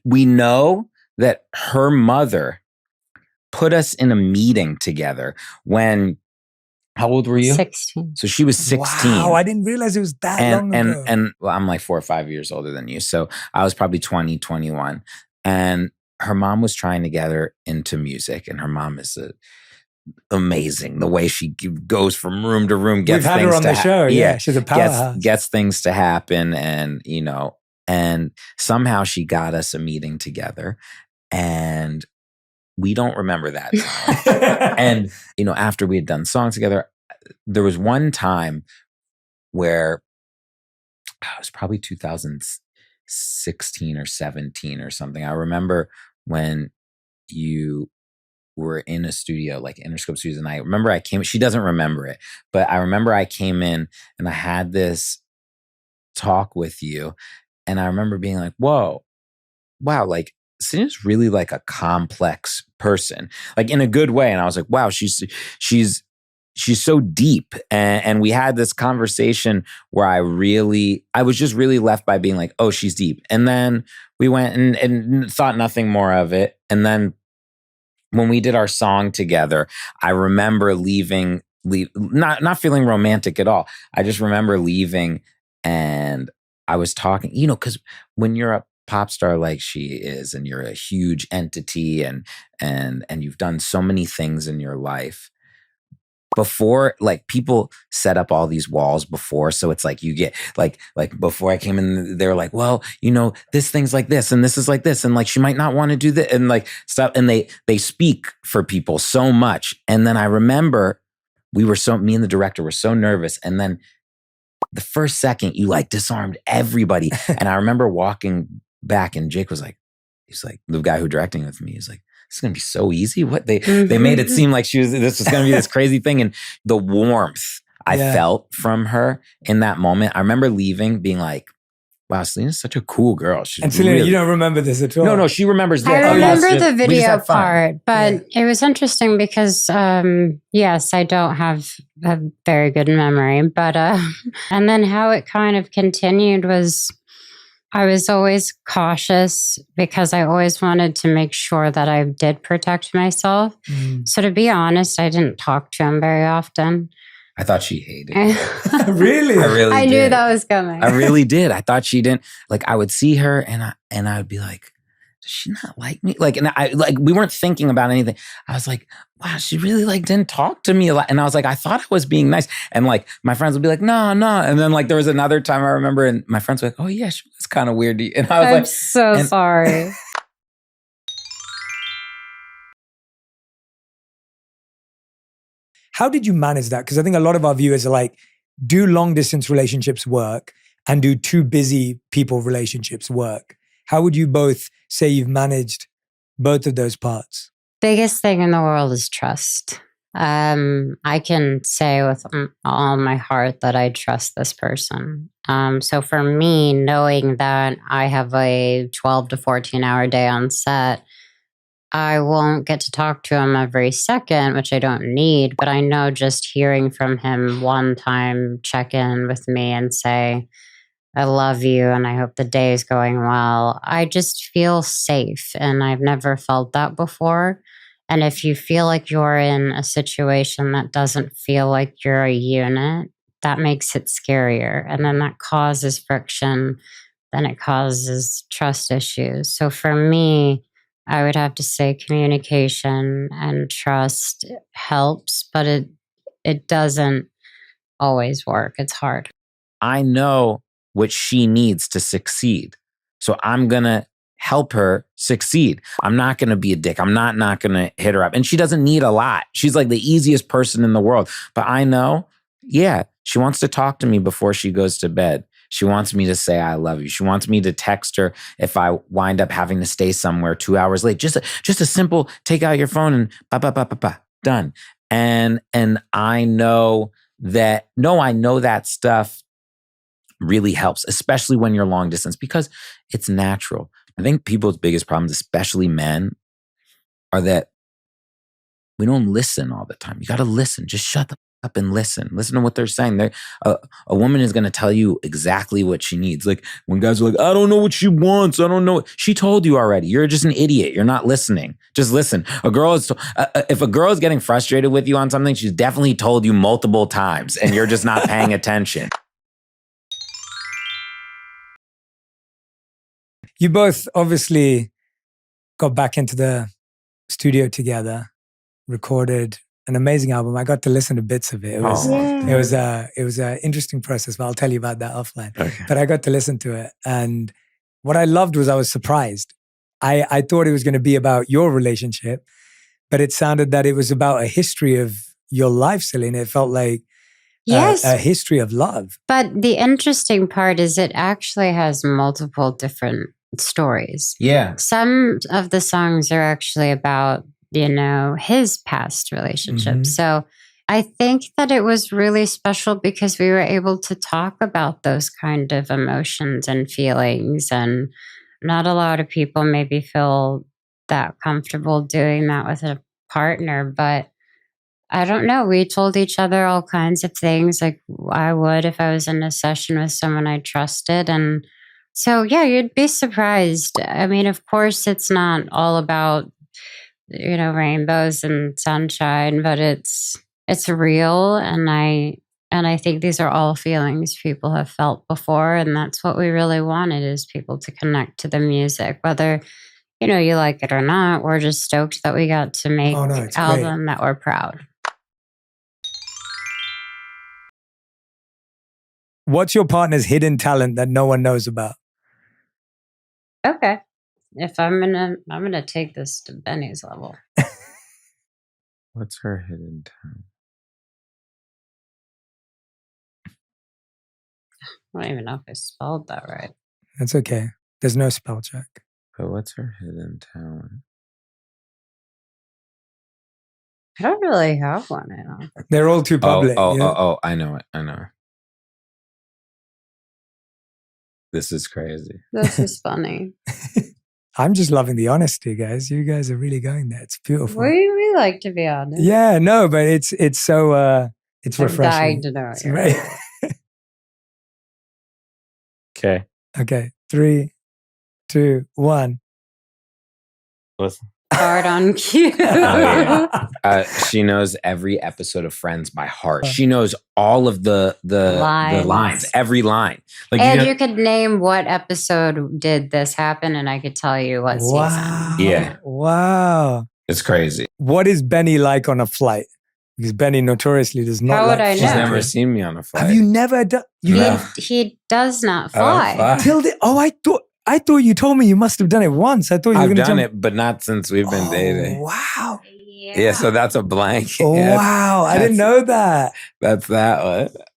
we know that her mother put us in a meeting together when, how old were you? 16. So she was 16. Wow, I didn't realize it was that long ago. And well, I'm like 4 or 5 years older than you. So I was probably 20, 21. And her mom was trying to get her into music. And her mom is amazing. The way she goes from room to room, gets We've had things her on the show. Yeah, she's a powerhouse. Gets things to happen. And, you know, and somehow she got us a meeting together. And we don't remember that time. And, you know, after we had done songs together, there was one time where it was probably 2016 or 17 or something. I remember when you were in a studio, like Interscope Studios, and I remember I came, she doesn't remember it, but I remember I came in and I had this talk with you. And I remember being like, whoa, wow, like, Selena's really like a complex person, like in a good way. And I was like, wow, she's so deep. And we had this conversation where I was just really left by being like, oh, she's deep. And then we went and thought nothing more of it. And then when we did our song together, I remember leaving, not feeling romantic at all. I just remember leaving and I was talking, you know, because when you're a pop star like she is, and you're a huge entity, and you've done so many things in your life before, like people set up all these walls before. So it's like you get like before I came in, they were like, well, you know, this thing's like this and this is like this. And like, she might not want to do that and like stuff. And they speak for people so much. And then I remember me and the director were so nervous. And then the first second you like disarmed everybody. And I remember walking back and Jake was like, he's like, the guy who directing with me, he's like, this is going to be so easy. What they made it seem like this was going to be this crazy thing. And the warmth I felt from her in that moment, I remember leaving being like, wow, Selena's such a cool girl. And Selena, you don't remember this at all? No, she remembers this. I remember the video part, but it was interesting because, yes, I don't have a very good memory, but, and then how it kind of continued was, I was always cautious because I always wanted to make sure that I did protect myself. So to be honest, I didn't talk to him very often. I thought she hated it. Really? I knew that was coming. I really did. I thought she didn't. Like, I would see her and I would be like, does she not like me? Like, and we weren't thinking about anything. I was like, wow, she really like didn't talk to me a lot. And I was like, I thought I was being nice. And like, my friends would be like, no. And then like, there was another time I remember and my friends were like, oh yeah, she was kind of weird. And I was I'm so sorry. How did you manage that? Because I think a lot of our viewers are like, do long distance relationships work and do two busy people relationships work? How would you both say you've managed both of those parts? Biggest thing in the world is trust. I can say with all my heart that I trust this person. So for me, knowing that I have a 12 to 14 hour day on set, I won't get to talk to him every second, which I don't need, but I know just hearing from him one time, check in with me and say, I love you and I hope the day is going well. I just feel safe and I've never felt that before. And if you feel like you're in a situation that doesn't feel like you're a unit, that makes it scarier. And then that causes friction. Then it causes trust issues. So for me, I would have to say communication and trust helps, but it doesn't always work. It's hard. I know what she needs to succeed. So I'm going to help her succeed. I'm not going to be a dick. I'm not going to hit her up. And she doesn't need a lot. She's like the easiest person in the world. But I know, yeah, she wants to talk to me before she goes to bed. She wants me to say, I love you. She wants me to text her if I wind up having to stay somewhere 2 hours late. Just a simple, take out your phone and done. And I know that stuff really helps, especially when you're long distance, because it's natural. I think people's biggest problems, especially men, are that we don't listen all the time. You got to listen. Just shut the up and listen to what they're saying. A woman is going to tell you exactly what she needs. Like when guys are like, I don't know what she wants. I don't know. She told you already. You're just an idiot. You're not listening. Just listen. If a girl is getting frustrated with you on something, she's definitely told you multiple times and you're just not paying attention. You both obviously got back into the studio together, recorded an amazing album. I got to listen to bits of it. It was an interesting process, but I'll tell you about that offline. Okay. But I got to listen to it. And what I loved was I was surprised. I thought it was going to be about your relationship, but it sounded that it was about a history of your life, Selena. It felt like a history of love. But the interesting part is it actually has multiple different stories. Yeah. Some of the songs are actually about, his past relationship. Mm-hmm. So I think that it was really special because we were able to talk about those kind of emotions and feelings. And not a lot of people maybe feel that comfortable doing that with a partner. But I don't know. We told each other all kinds of things like I would if I was in a session with someone I trusted. And so, yeah, you'd be surprised. I mean, of course, it's not all about rainbows and sunshine, but it's real, and I think these are all feelings people have felt before, and that's what we really wanted, is people to connect to the music, whether you like it or not. We're just stoked that we got to make an album that we're proud. What's your partner's hidden talent that no one knows about? Okay. If I'm gonna take this to Benny's level. What's her hidden talent? I don't even know if I spelled that right. That's okay. There's no spell check. But what's her hidden talent? I don't really have one. I don't. They're all too public. I know it. This is crazy. This is funny. I'm just loving the honesty, guys. You guys are really going there. It's beautiful. We like to be honest. Yeah, no, but it's so it's refreshing. I'm dying to know. It's right. Okay. Okay. 3, 2, 1. Listen. Hard on cue. She knows every episode of Friends by heart. She knows all of the lines, every line. Like, and you could name what episode did this happen, and I could tell you what season. Yeah. Wow. It's crazy. What is Benny like on a flight? Because Benny notoriously does not. How would I know? She's never seen me on a flight. Have you never done? He does not fly. I thought you told me you must have done it once. I thought you were going to I've done it, but not since we've been dating. Wow. Yeah, so that's a blank. Oh, wow. I didn't know that. That's that one.